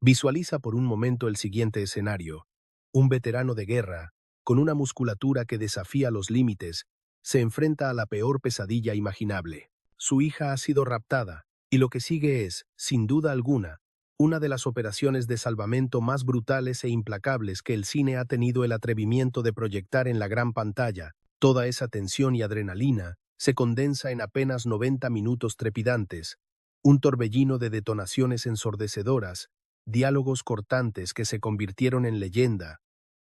Visualiza por un momento el siguiente escenario. Un veterano de guerra, con una musculatura que desafía los límites, se enfrenta a la peor pesadilla imaginable. Su hija ha sido raptada, y lo que sigue es, sin duda alguna, una de las operaciones de salvamento más brutales e implacables que el cine ha tenido el atrevimiento de proyectar en la gran pantalla. Toda esa tensión y adrenalina se condensa en apenas 90 minutos trepidantes, un torbellino de detonaciones ensordecedoras, diálogos cortantes que se convirtieron en leyenda,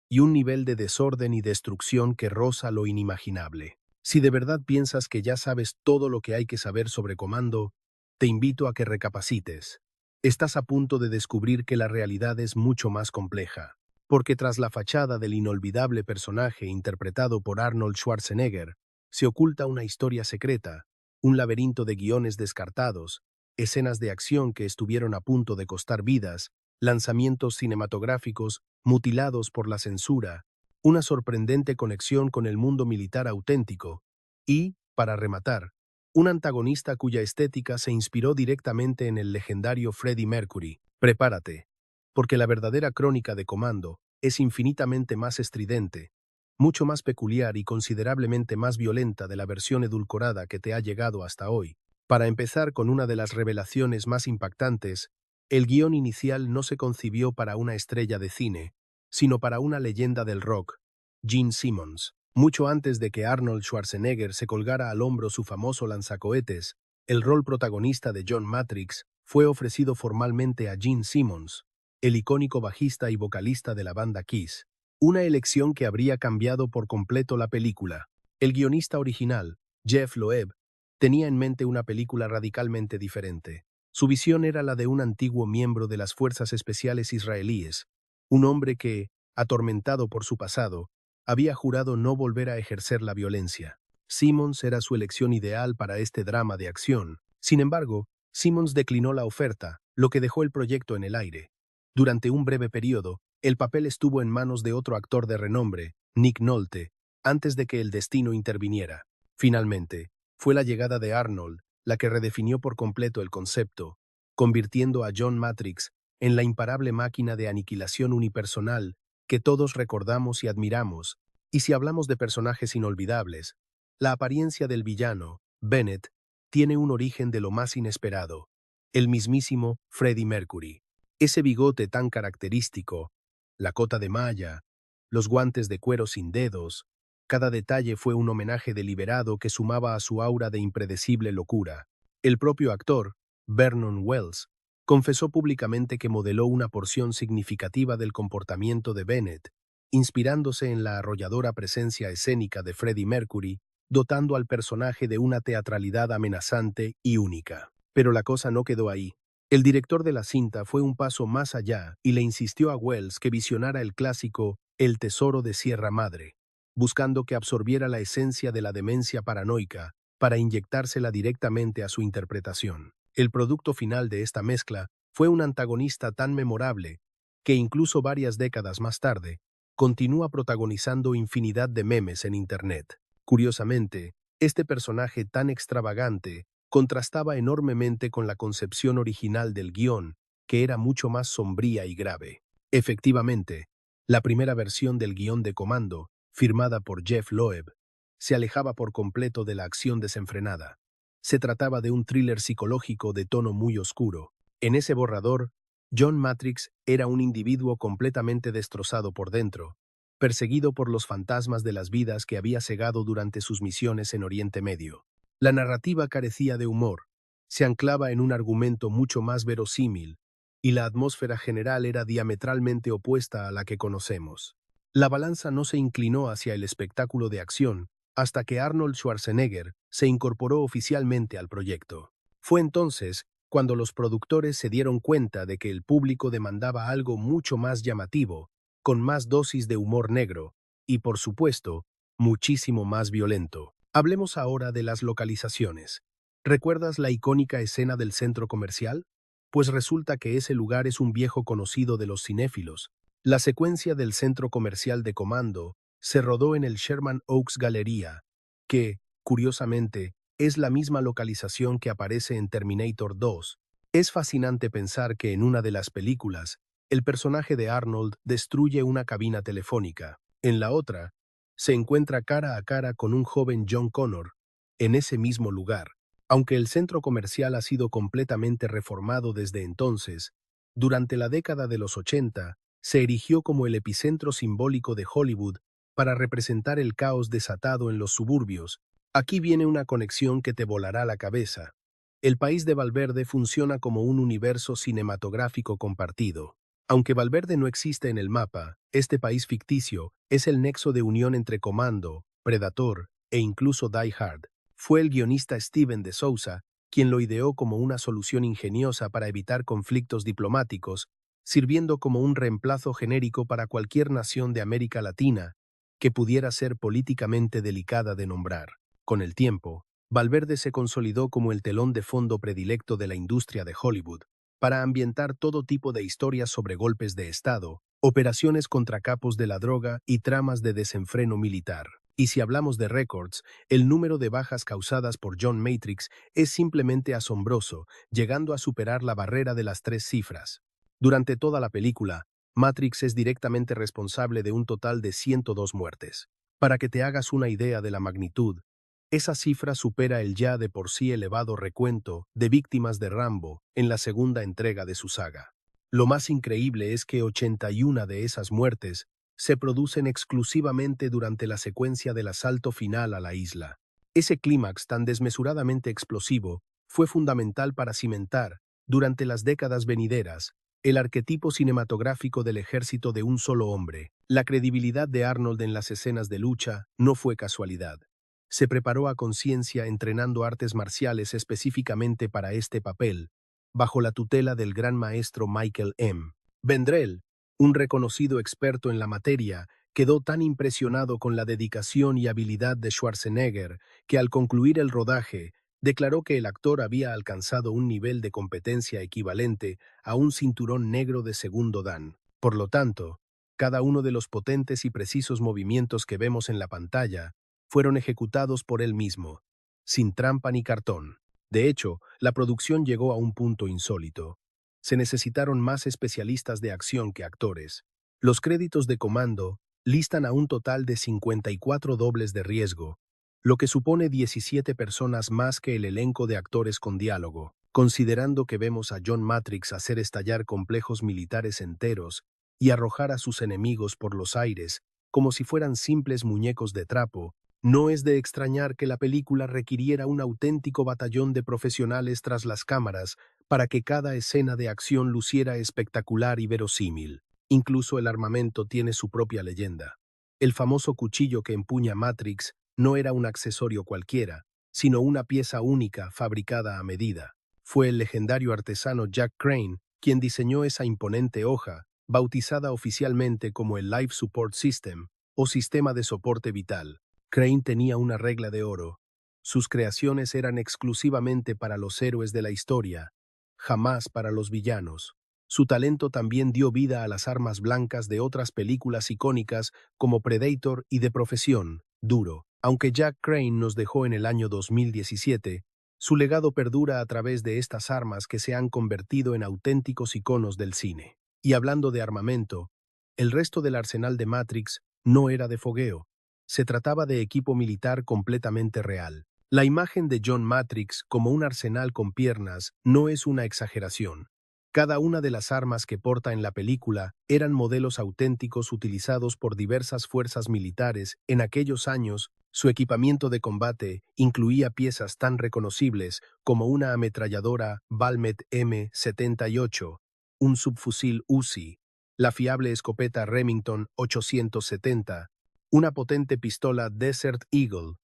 y un nivel de desorden y destrucción que roza lo inimaginable. Si de verdad piensas que ya sabes todo lo que hay que saber sobre Comando, te invito a que recapacites. Estás a punto de descubrir que la realidad es mucho más compleja, porque tras la fachada del inolvidable personaje interpretado por Arnold Schwarzenegger, se oculta una historia secreta, un laberinto de guiones descartados, escenas de acción que estuvieron a punto de costar vidas, lanzamientos cinematográficos mutilados por la censura, una sorprendente conexión con el mundo militar auténtico y, para rematar, un antagonista cuya estética se inspiró directamente en el legendario Freddie Mercury. Prepárate, porque la verdadera crónica de Comando es infinitamente más estridente, mucho más peculiar y considerablemente más violenta de la versión edulcorada que te ha llegado hasta hoy. Para empezar con una de las revelaciones más impactantes, el guión inicial no se concibió para una estrella de cine, sino para una leyenda del rock, Gene Simmons. Mucho antes de que Arnold Schwarzenegger se colgara al hombro su famoso lanzacohetes, el rol protagonista de John Matrix fue ofrecido formalmente a Gene Simmons, el icónico bajista y vocalista de la banda Kiss, una elección que habría cambiado por completo la película. El guionista original, Jeff Loeb, tenía en mente una película radicalmente diferente. Su visión era la de un antiguo miembro de las fuerzas especiales israelíes, un hombre que, atormentado por su pasado, había jurado no volver a ejercer la violencia. Simmons era su elección ideal para este drama de acción. Sin embargo, Simmons declinó la oferta, lo que dejó el proyecto en el aire. Durante un breve periodo, el papel estuvo en manos de otro actor de renombre, Nick Nolte, antes de que el destino interviniera. Finalmente, fue la llegada de Arnold la que redefinió por completo el concepto, convirtiendo a John Matrix en la imparable máquina de aniquilación unipersonal que todos recordamos y admiramos. Y si hablamos de personajes inolvidables, la apariencia del villano, Bennett, tiene un origen de lo más inesperado, el mismísimo Freddie Mercury. Ese bigote tan característico, la cota de malla, los guantes de cuero sin dedos, cada detalle fue un homenaje deliberado que sumaba a su aura de impredecible locura. El propio actor, Vernon Wells, confesó públicamente que modeló una porción significativa del comportamiento de Bennett, inspirándose en la arrolladora presencia escénica de Freddie Mercury, dotando al personaje de una teatralidad amenazante y única. Pero la cosa no quedó ahí. El director de la cinta fue un paso más allá y le insistió a Wells que visionara el clásico El Tesoro de Sierra Madre, buscando que absorbiera la esencia de la demencia paranoica para inyectársela directamente a su interpretación. El producto final de esta mezcla fue un antagonista tan memorable que incluso varias décadas más tarde continúa protagonizando infinidad de memes en Internet. Curiosamente, este personaje tan extravagante contrastaba enormemente con la concepción original del guión, que era mucho más sombría y grave. Efectivamente, la primera versión del guión de Comando, firmada por Jeff Loeb, se alejaba por completo de la acción desenfrenada. Se trataba de un thriller psicológico de tono muy oscuro. En ese borrador, John Matrix era un individuo completamente destrozado por dentro, perseguido por los fantasmas de las vidas que había cegado durante sus misiones en Oriente Medio. La narrativa carecía de humor, se anclaba en un argumento mucho más verosímil, y la atmósfera general era diametralmente opuesta a la que conocemos. La balanza no se inclinó hacia el espectáculo de acción hasta que Arnold Schwarzenegger se incorporó oficialmente al proyecto. Fue entonces cuando los productores se dieron cuenta de que el público demandaba algo mucho más llamativo, con más dosis de humor negro y, por supuesto, muchísimo más violento. Hablemos ahora de las localizaciones. ¿Recuerdas la icónica escena del centro comercial? Pues resulta que ese lugar es un viejo conocido de los cinéfilos. La secuencia del centro comercial de Comando se rodó en el Sherman Oaks Galleria, que, curiosamente, es la misma localización que aparece en Terminator 2, Es fascinante pensar que en una de las películas, el personaje de Arnold destruye una cabina telefónica. En la otra, se encuentra cara a cara con un joven John Connor, en ese mismo lugar. Aunque el centro comercial ha sido completamente reformado desde entonces, durante la década de los 80, se erigió como el epicentro simbólico de Hollywood para representar el caos desatado en los suburbios. Aquí viene una conexión que te volará la cabeza. El país de Valverde funciona como un universo cinematográfico compartido. Aunque Valverde no existe en el mapa, este país ficticio es el nexo de unión entre Comando, Predator e incluso Die Hard. Fue el guionista Steven de Souza quien lo ideó como una solución ingeniosa para evitar conflictos diplomáticos, sirviendo como un reemplazo genérico para cualquier nación de América Latina que pudiera ser políticamente delicada de nombrar. Con el tiempo, Valverde se consolidó como el telón de fondo predilecto de la industria de Hollywood, para ambientar todo tipo de historias sobre golpes de Estado, operaciones contra capos de la droga y tramas de desenfreno militar. Y si hablamos de récords, el número de bajas causadas por John Matrix es simplemente asombroso, llegando a superar la barrera de las 3 cifras. Durante toda la película, Matrix es directamente responsable de un total de 102 muertes. Para que te hagas una idea de la magnitud, esa cifra supera el ya de por sí elevado recuento de víctimas de Rambo en la segunda entrega de su saga. Lo más increíble es que 81 de esas muertes se producen exclusivamente durante la secuencia del asalto final a la isla. Ese clímax tan desmesuradamente explosivo fue fundamental para cimentar, durante las décadas venideras, el arquetipo cinematográfico del ejército de un solo hombre. La credibilidad de Arnold en las escenas de lucha no fue casualidad. Se preparó a conciencia entrenando artes marciales específicamente para este papel, bajo la tutela del gran maestro Michael M. Vendrell, un reconocido experto en la materia, quedó tan impresionado con la dedicación y habilidad de Schwarzenegger que al concluir el rodaje, declaró que el actor había alcanzado un nivel de competencia equivalente a un cinturón negro de segundo dan. Por lo tanto, cada uno de los potentes y precisos movimientos que vemos en la pantalla fueron ejecutados por él mismo, sin trampa ni cartón. De hecho, la producción llegó a un punto insólito. Se necesitaron más especialistas de acción que actores. Los créditos de Comando listan a un total de 54 dobles de riesgo, lo que supone 17 personas más que el elenco de actores con diálogo. Considerando que vemos a John Matrix hacer estallar complejos militares enteros y arrojar a sus enemigos por los aires como si fueran simples muñecos de trapo, no es de extrañar que la película requiriera un auténtico batallón de profesionales tras las cámaras para que cada escena de acción luciera espectacular y verosímil. Incluso el armamento tiene su propia leyenda. El famoso cuchillo que empuña Matrix no era un accesorio cualquiera, sino una pieza única fabricada a medida. Fue el legendario artesano Jack Crane quien diseñó esa imponente hoja, bautizada oficialmente como el Life Support System o Sistema de Soporte Vital. Crane tenía una regla de oro. Sus creaciones eran exclusivamente para los héroes de la historia, jamás para los villanos. Su talento también dio vida a las armas blancas de otras películas icónicas como Predator y De Profesión, Duro. Aunque Jack Crane nos dejó en el año 2017, su legado perdura a través de estas armas que se han convertido en auténticos iconos del cine. Y hablando de armamento, el resto del arsenal de Matrix no era de fogueo. Se trataba de equipo militar completamente real. La imagen de John Matrix como un arsenal con piernas no es una exageración. Cada una de las armas que porta en la película eran modelos auténticos utilizados por diversas fuerzas militares en aquellos años. Su equipamiento de combate incluía piezas tan reconocibles como una ametralladora Valmet M78, un subfusil Uzi, la fiable escopeta Remington 870, una potente pistola Desert Eagle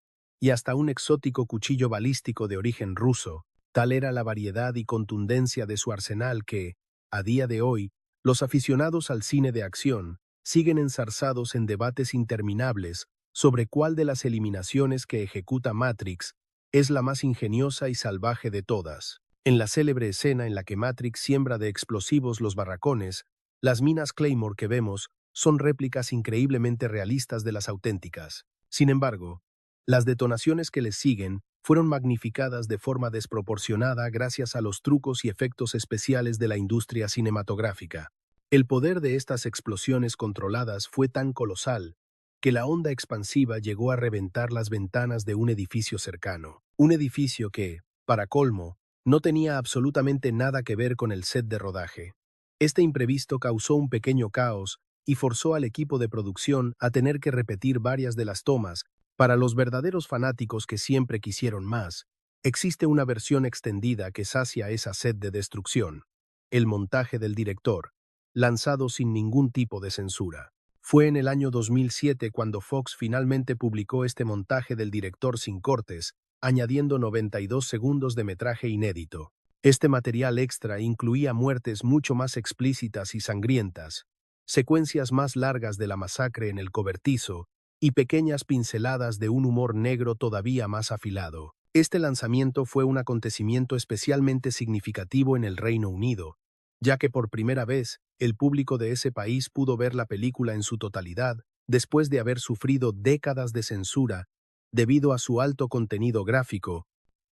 y hasta un exótico cuchillo balístico de origen ruso. Tal era la variedad y contundencia de su arsenal que, a día de hoy, los aficionados al cine de acción siguen enzarzados en debates interminables sobre cuál de las eliminaciones que ejecuta Matrix es la más ingeniosa y salvaje de todas. En la célebre escena en la que Matrix siembra de explosivos los barracones, las minas Claymore que vemos son réplicas increíblemente realistas de las auténticas. Sin embargo, las detonaciones que les siguen fueron magnificadas de forma desproporcionada gracias a los trucos y efectos especiales de la industria cinematográfica. El poder de estas explosiones controladas fue tan colosal que la onda expansiva llegó a reventar las ventanas de un edificio cercano. Un edificio que, para colmo, no tenía absolutamente nada que ver con el set de rodaje. Este imprevisto causó un pequeño caos y forzó al equipo de producción a tener que repetir varias de las tomas. Para los verdaderos fanáticos que siempre quisieron más, existe una versión extendida que sacia esa sed de destrucción. El montaje del director, lanzado sin ningún tipo de censura. Fue en el año 2007 cuando Fox finalmente publicó este montaje del director sin cortes, añadiendo 92 segundos de metraje inédito. Este material extra incluía muertes mucho más explícitas y sangrientas, secuencias más largas de la masacre en el cobertizo y pequeñas pinceladas de un humor negro todavía más afilado. Este lanzamiento fue un acontecimiento especialmente significativo en el Reino Unido, ya que por primera vez el público de ese país pudo ver la película en su totalidad después de haber sufrido décadas de censura debido a su alto contenido gráfico.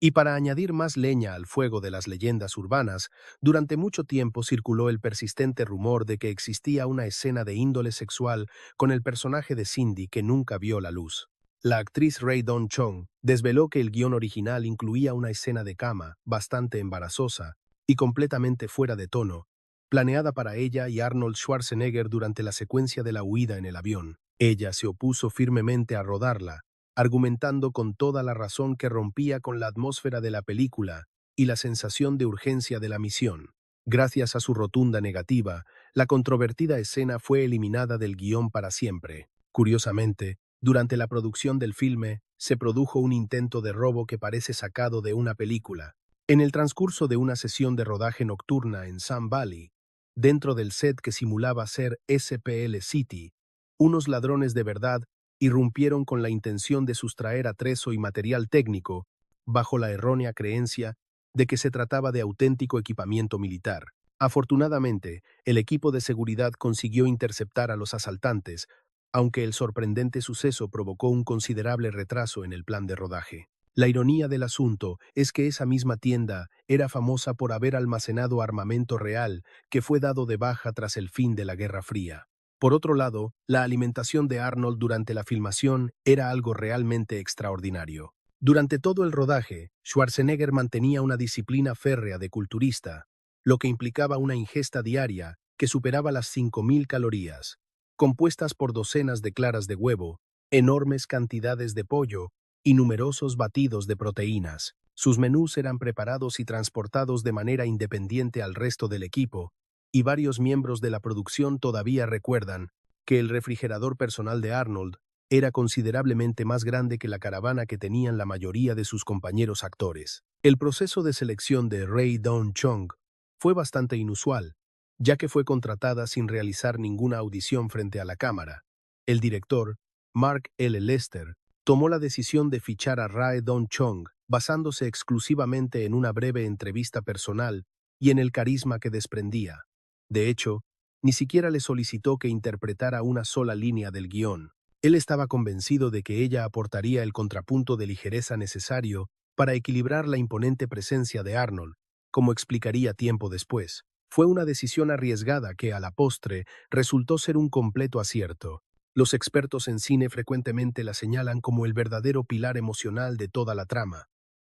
Y para añadir más leña al fuego de las leyendas urbanas, durante mucho tiempo circuló el persistente rumor de que existía una escena de índole sexual con el personaje de Cindy que nunca vio la luz. La actriz Rae Dawn Chong desveló que el guión original incluía una escena de cama bastante embarazosa y completamente fuera de tono, planeada para ella y Arnold Schwarzenegger durante la secuencia de la huida en el avión. Ella se opuso firmemente a rodarla, argumentando con toda la razón que rompía con la atmósfera de la película y la sensación de urgencia de la misión. Gracias a su rotunda negativa, la controvertida escena fue eliminada del guión para siempre. Curiosamente, durante la producción del filme, se produjo un intento de robo que parece sacado de una película. En el transcurso de una sesión de rodaje nocturna en Sun Valley, dentro del set que simulaba ser SPL City, unos ladrones de verdad irrumpieron con la intención de sustraer atrezo y material técnico, bajo la errónea creencia de que se trataba de auténtico equipamiento militar. Afortunadamente, el equipo de seguridad consiguió interceptar a los asaltantes, aunque el sorprendente suceso provocó un considerable retraso en el plan de rodaje. La ironía del asunto es que esa misma tienda era famosa por haber almacenado armamento real que fue dado de baja tras el fin de la Guerra Fría. Por otro lado, la alimentación de Arnold durante la filmación era algo realmente extraordinario. Durante todo el rodaje, Schwarzenegger mantenía una disciplina férrea de culturista, lo que implicaba una ingesta diaria que superaba las 5.000 calorías, compuestas por docenas de claras de huevo, enormes cantidades de pollo y numerosos batidos de proteínas. Sus menús eran preparados y transportados de manera independiente al resto del equipo, y varios miembros de la producción todavía recuerdan que el refrigerador personal de Arnold era considerablemente más grande que la caravana que tenían la mayoría de sus compañeros actores. El proceso de selección de Rae Dawn Chong fue bastante inusual, ya que fue contratada sin realizar ninguna audición frente a la cámara. El director, Mark L. Lester, tomó la decisión de fichar a Rae Dawn Chong basándose exclusivamente en una breve entrevista personal y en el carisma que desprendía. De hecho, ni siquiera le solicitó que interpretara una sola línea del guión. Él estaba convencido de que ella aportaría el contrapunto de ligereza necesario para equilibrar la imponente presencia de Arnold, como explicaría tiempo después. Fue una decisión arriesgada que, a la postre, resultó ser un completo acierto. Los expertos en cine frecuentemente la señalan como el verdadero pilar emocional de toda la trama.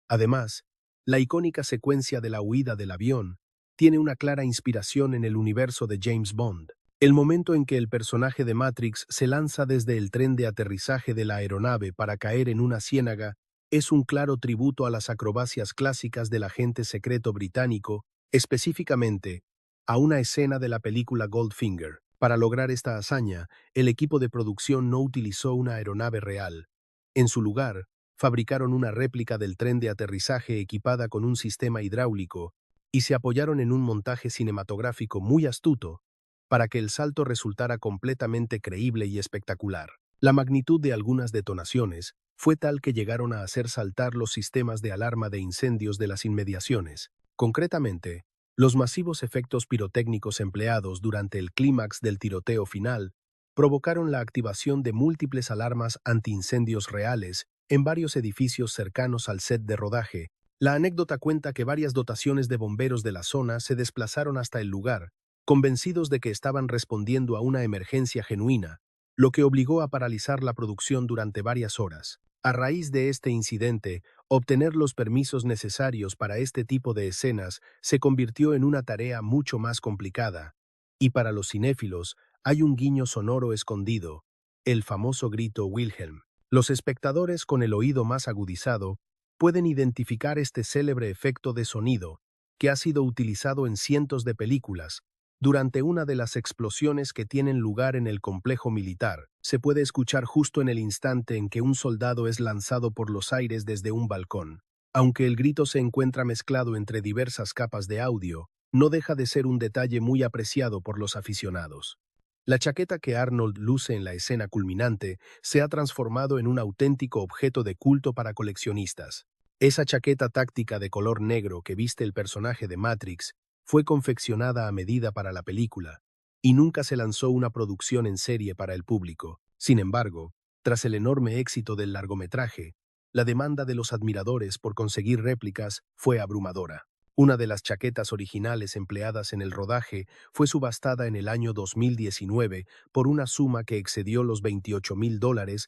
Además, la icónica secuencia de la huida del avión tiene una clara inspiración en el universo de James Bond. El momento en que el personaje de Matrix se lanza desde el tren de aterrizaje de la aeronave para caer en una ciénaga es un claro tributo a las acrobacias clásicas del agente secreto británico, específicamente a una escena de la película Goldfinger. Para lograr esta hazaña, el equipo de producción no utilizó una aeronave real. En su lugar, fabricaron una réplica del tren de aterrizaje equipada con un sistema hidráulico y se apoyaron en un montaje cinematográfico muy astuto para que el salto resultara completamente creíble y espectacular. La magnitud de algunas detonaciones fue tal que llegaron a hacer saltar los sistemas de alarma de incendios de las inmediaciones. Concretamente, los masivos efectos pirotécnicos empleados durante el clímax del tiroteo final provocaron la activación de múltiples alarmas antiincendios reales en varios edificios cercanos al set de rodaje. La anécdota cuenta que varias dotaciones de bomberos de la zona se desplazaron hasta el lugar, convencidos de que estaban respondiendo a una emergencia genuina, lo que obligó a paralizar la producción durante varias horas. A raíz de este incidente, obtener los permisos necesarios para este tipo de escenas se convirtió en una tarea mucho más complicada. Y para los cinéfilos, hay un guiño sonoro escondido, el famoso grito Wilhelm. Los espectadores con el oído más agudizado pueden identificar este célebre efecto de sonido, que ha sido utilizado en cientos de películas. Durante una de las explosiones que tienen lugar en el complejo militar, se puede escuchar justo en el instante en que un soldado es lanzado por los aires desde un balcón. Aunque el grito se encuentra mezclado entre diversas capas de audio, no deja de ser un detalle muy apreciado por los aficionados. La chaqueta que Arnold luce en la escena culminante se ha transformado en un auténtico objeto de culto para coleccionistas. Esa chaqueta táctica de color negro que viste el personaje de Matrix fue confeccionada a medida para la película, y nunca se lanzó una producción en serie para el público. Sin embargo, tras el enorme éxito del largometraje, la demanda de los admiradores por conseguir réplicas fue abrumadora. Una de las chaquetas originales empleadas en el rodaje fue subastada en el año 2019 por una suma que excedió los $28,000,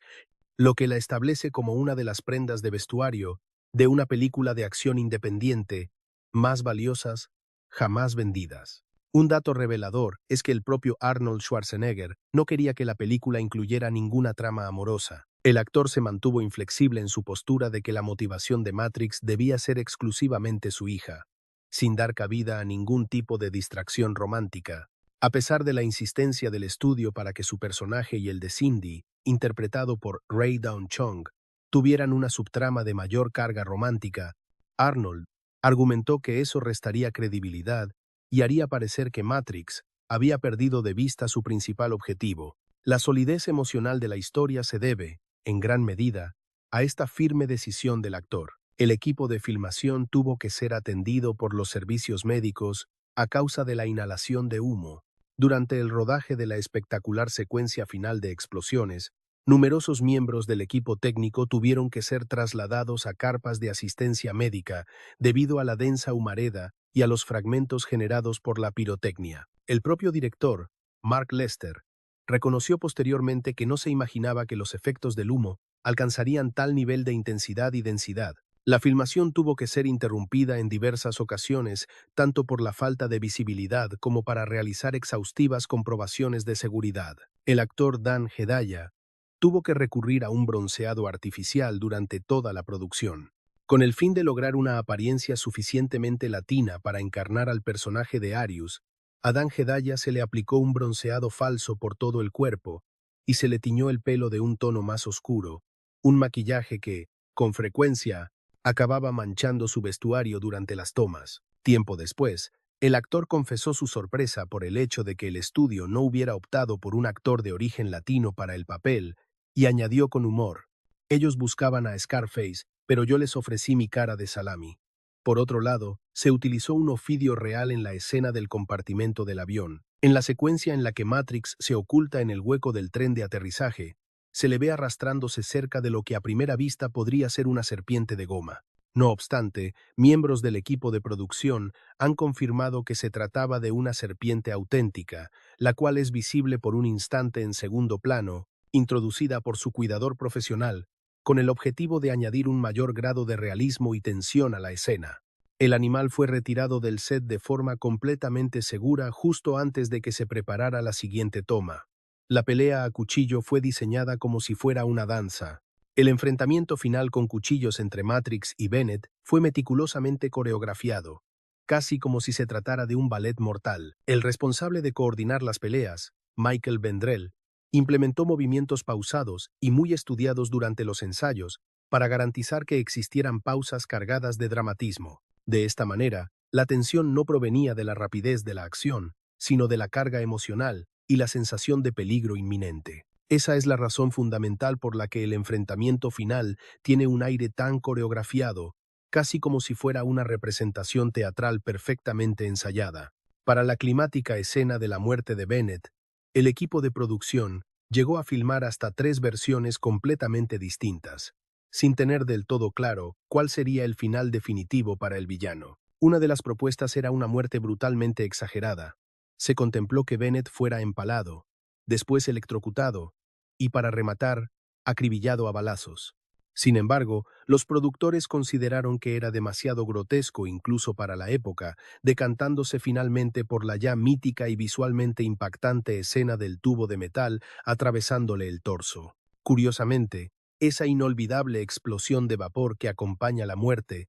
lo que la establece como una de las prendas de vestuario de una película de acción independiente más valiosas jamás vendidas. Un dato revelador es que el propio Arnold Schwarzenegger no quería que la película incluyera ninguna trama amorosa. El actor se mantuvo inflexible en su postura de que la motivación de Matrix debía ser exclusivamente su hija, sin dar cabida a ningún tipo de distracción romántica. A pesar de la insistencia del estudio para que su personaje y el de Cindy, interpretado por Ray Dawn-Chong, tuvieran una subtrama de mayor carga romántica, Arnold argumentó que eso restaría credibilidad y haría parecer que Matrix había perdido de vista su principal objetivo. La solidez emocional de la historia se debe, en gran medida, a esta firme decisión del actor. El equipo de filmación tuvo que ser atendido por los servicios médicos a causa de la inhalación de humo. Durante el rodaje de la espectacular secuencia final de explosiones, numerosos miembros del equipo técnico tuvieron que ser trasladados a carpas de asistencia médica debido a la densa humareda y a los fragmentos generados por la pirotecnia. El propio director, Mark Lester, reconoció posteriormente que no se imaginaba que los efectos del humo alcanzarían tal nivel de intensidad y densidad. La filmación tuvo que ser interrumpida en diversas ocasiones, tanto por la falta de visibilidad como para realizar exhaustivas comprobaciones de seguridad. El actor Dan Hedaya tuvo que recurrir a un bronceado artificial durante toda la producción, con el fin de lograr una apariencia suficientemente latina para encarnar al personaje de Arius. A Dan Hedaya se le aplicó un bronceado falso por todo el cuerpo y se le tiñó el pelo de un tono más oscuro, un maquillaje que, con frecuencia, acababa manchando su vestuario durante las tomas. Tiempo después, el actor confesó su sorpresa por el hecho de que el estudio no hubiera optado por un actor de origen latino para el papel, y añadió con humor: ellos buscaban a Scarface, pero yo les ofrecí mi cara de salami. Por otro lado, se utilizó un ofidio real en la escena del compartimento del avión. En la secuencia en la que Matrix se oculta en el hueco del tren de aterrizaje, se le ve arrastrándose cerca de lo que a primera vista podría ser una serpiente de goma. No obstante, miembros del equipo de producción han confirmado que se trataba de una serpiente auténtica, la cual es visible por un instante en segundo plano, introducida por su cuidador profesional, con el objetivo de añadir un mayor grado de realismo y tensión a la escena. El animal fue retirado del set de forma completamente segura justo antes de que se preparara la siguiente toma. La pelea a cuchillo fue diseñada como si fuera una danza. El enfrentamiento final con cuchillos entre Matrix y Bennett fue meticulosamente coreografiado, casi como si se tratara de un ballet mortal. El responsable de coordinar las peleas, Michael Vendrell, implementó movimientos pausados y muy estudiados durante los ensayos para garantizar que existieran pausas cargadas de dramatismo. De esta manera, la tensión no provenía de la rapidez de la acción, sino de la carga emocional y la sensación de peligro inminente. Esa es la razón fundamental por la que el enfrentamiento final tiene un aire tan coreografiado, casi como si fuera una representación teatral perfectamente ensayada. Para la climática escena de la muerte de Bennett, el equipo de producción llegó a filmar hasta 3 versiones completamente distintas. sin tener del todo claro cuál sería el final definitivo para el villano. Una de las propuestas era una muerte brutalmente exagerada. Se contempló que Bennett fuera empalado, después electrocutado y, para rematar, acribillado a balazos. Sin embargo, los productores consideraron que era demasiado grotesco incluso para la época, decantándose finalmente por la ya mítica y visualmente impactante escena del tubo de metal atravesándole el torso. Curiosamente, esa inolvidable explosión de vapor que acompaña la muerte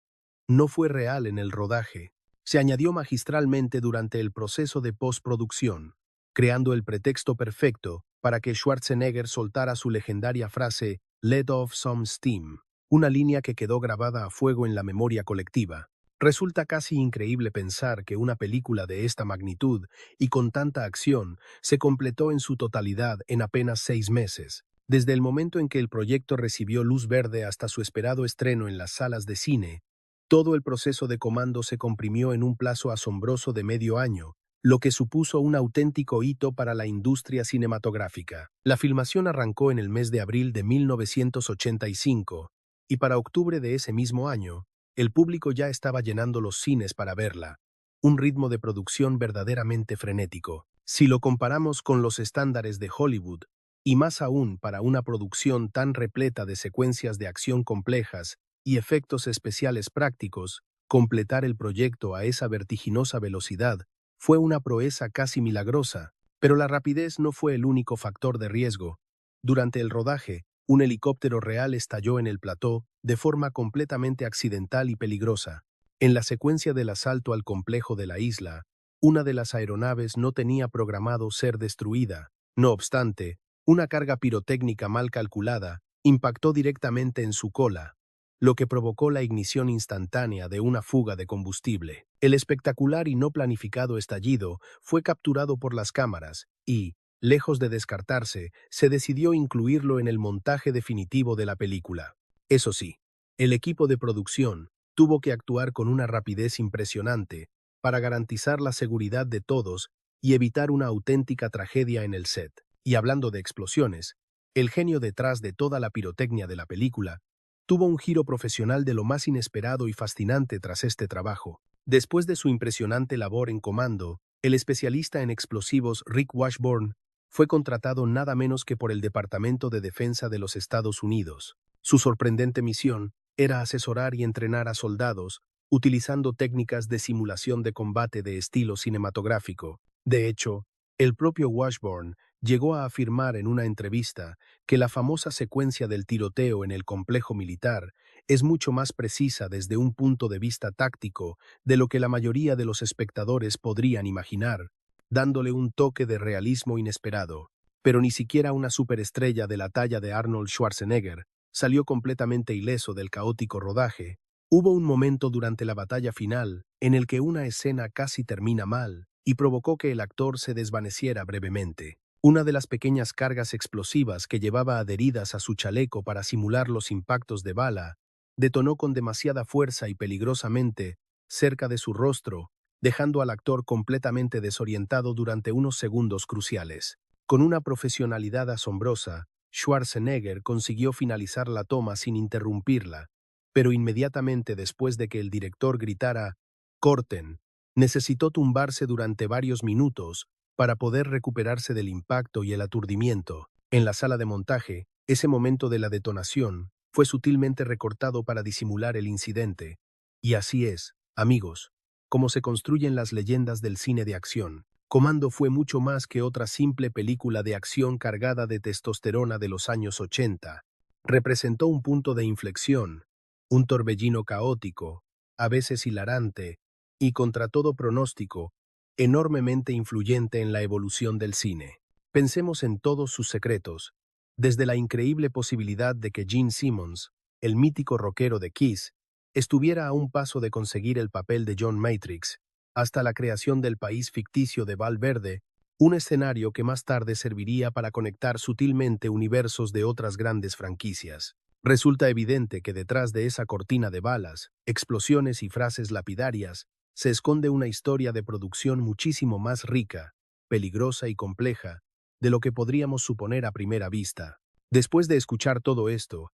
no fue real en el rodaje. Se añadió magistralmente durante el proceso de postproducción, creando el pretexto perfecto para que Schwarzenegger soltara su legendaria frase "Let off some steam", una línea que quedó grabada a fuego en la memoria colectiva. Resulta casi increíble pensar que una película de esta magnitud y con tanta acción se completó en su totalidad en apenas 6 meses. Desde el momento en que el proyecto recibió luz verde hasta su esperado estreno en las salas de cine, todo el proceso de comando se comprimió en un plazo asombroso de medio año, lo que supuso un auténtico hito para la industria cinematográfica. La filmación arrancó en el mes de abril de 1985, y para octubre de ese mismo año, el público ya estaba llenando los cines para verla, un ritmo de producción verdaderamente frenético. Si lo comparamos con los estándares de Hollywood, y más aún para una producción tan repleta de secuencias de acción complejas y efectos especiales prácticos, completar el proyecto a esa vertiginosa velocidad fue una proeza casi milagrosa, pero la rapidez no fue el único factor de riesgo. Durante el rodaje, un helicóptero real estalló en el plató de forma completamente accidental y peligrosa. En la secuencia del asalto al complejo de la isla, una de las aeronaves no tenía programado ser destruida. No obstante, una carga pirotécnica mal calculada impactó directamente en su cola, lo que provocó la ignición instantánea de una fuga de combustible. El espectacular y no planificado estallido fue capturado por las cámaras y, lejos de descartarse, se decidió incluirlo en el montaje definitivo de la película. Eso sí, el equipo de producción tuvo que actuar con una rapidez impresionante para garantizar la seguridad de todos y evitar una auténtica tragedia en el set. Y hablando de explosiones, el genio detrás de toda la pirotecnia de la película tuvo un giro profesional de lo más inesperado y fascinante tras este trabajo. Después de su impresionante labor en comando, el especialista en explosivos Rick Washburn fue contratado nada menos que por el Departamento de Defensa de los Estados Unidos. Su sorprendente misión era asesorar y entrenar a soldados utilizando técnicas de simulación de combate de estilo cinematográfico. De hecho, el propio Washburn llegó a afirmar en una entrevista que la famosa secuencia del tiroteo en el complejo militar es mucho más precisa desde un punto de vista táctico de lo que la mayoría de los espectadores podrían imaginar, dándole un toque de realismo inesperado. Pero ni siquiera una superestrella de la talla de Arnold Schwarzenegger salió completamente ileso del caótico rodaje. Hubo un momento durante la batalla final en el que una escena casi termina mal y provocó que el actor se desvaneciera brevemente. Una de las pequeñas cargas explosivas que llevaba adheridas a su chaleco para simular los impactos de bala detonó con demasiada fuerza y peligrosamente cerca de su rostro, dejando al actor completamente desorientado durante unos segundos cruciales. Con una profesionalidad asombrosa, Schwarzenegger consiguió finalizar la toma sin interrumpirla, pero inmediatamente después de que el director gritara «¡Corten!», necesitó tumbarse durante varios minutos para poder recuperarse del impacto y el aturdimiento. En la sala de montaje, ese momento de la detonación fue sutilmente recortado para disimular el incidente. Y así es, amigos, como se construyen las leyendas del cine de acción. Comando fue mucho más que otra simple película de acción cargada de testosterona de los años 80. Representó un punto de inflexión, un torbellino caótico, a veces hilarante, y contra todo pronóstico, enormemente influyente en la evolución del cine. Pensemos en todos sus secretos, desde la increíble posibilidad de que Gene Simmons, el mítico rockero de Kiss, estuviera a un paso de conseguir el papel de John Matrix, hasta la creación del país ficticio de Val Verde, un escenario que más tarde serviría para conectar sutilmente universos de otras grandes franquicias. Resulta evidente que detrás de esa cortina de balas, explosiones y frases lapidarias, se esconde una historia de producción muchísimo más rica, peligrosa y compleja de lo que podríamos suponer a primera vista. Después de escuchar todo esto,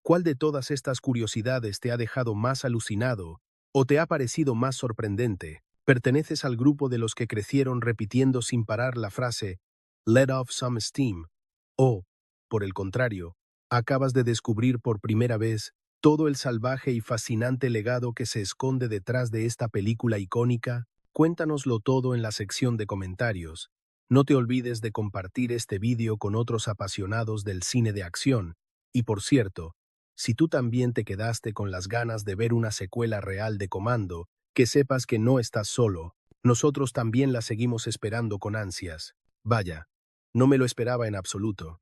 ¿Cuál de todas estas curiosidades te ha dejado más alucinado o te ha parecido más sorprendente? ¿Perteneces al grupo de los que crecieron repitiendo sin parar la frase "Let off some steam"? ¿O, por el contrario, acabas de descubrir por primera vez todo el salvaje y fascinante legado que se esconde detrás de esta película icónica? Cuéntanoslo todo en la sección de comentarios. No te olvides de compartir este vídeo con otros apasionados del cine de acción. Y por cierto, si tú también te quedaste con las ganas de ver una secuela real de Comando, que sepas que no estás solo. Nosotros también la seguimos esperando con ansias. Vaya, no me lo esperaba en absoluto.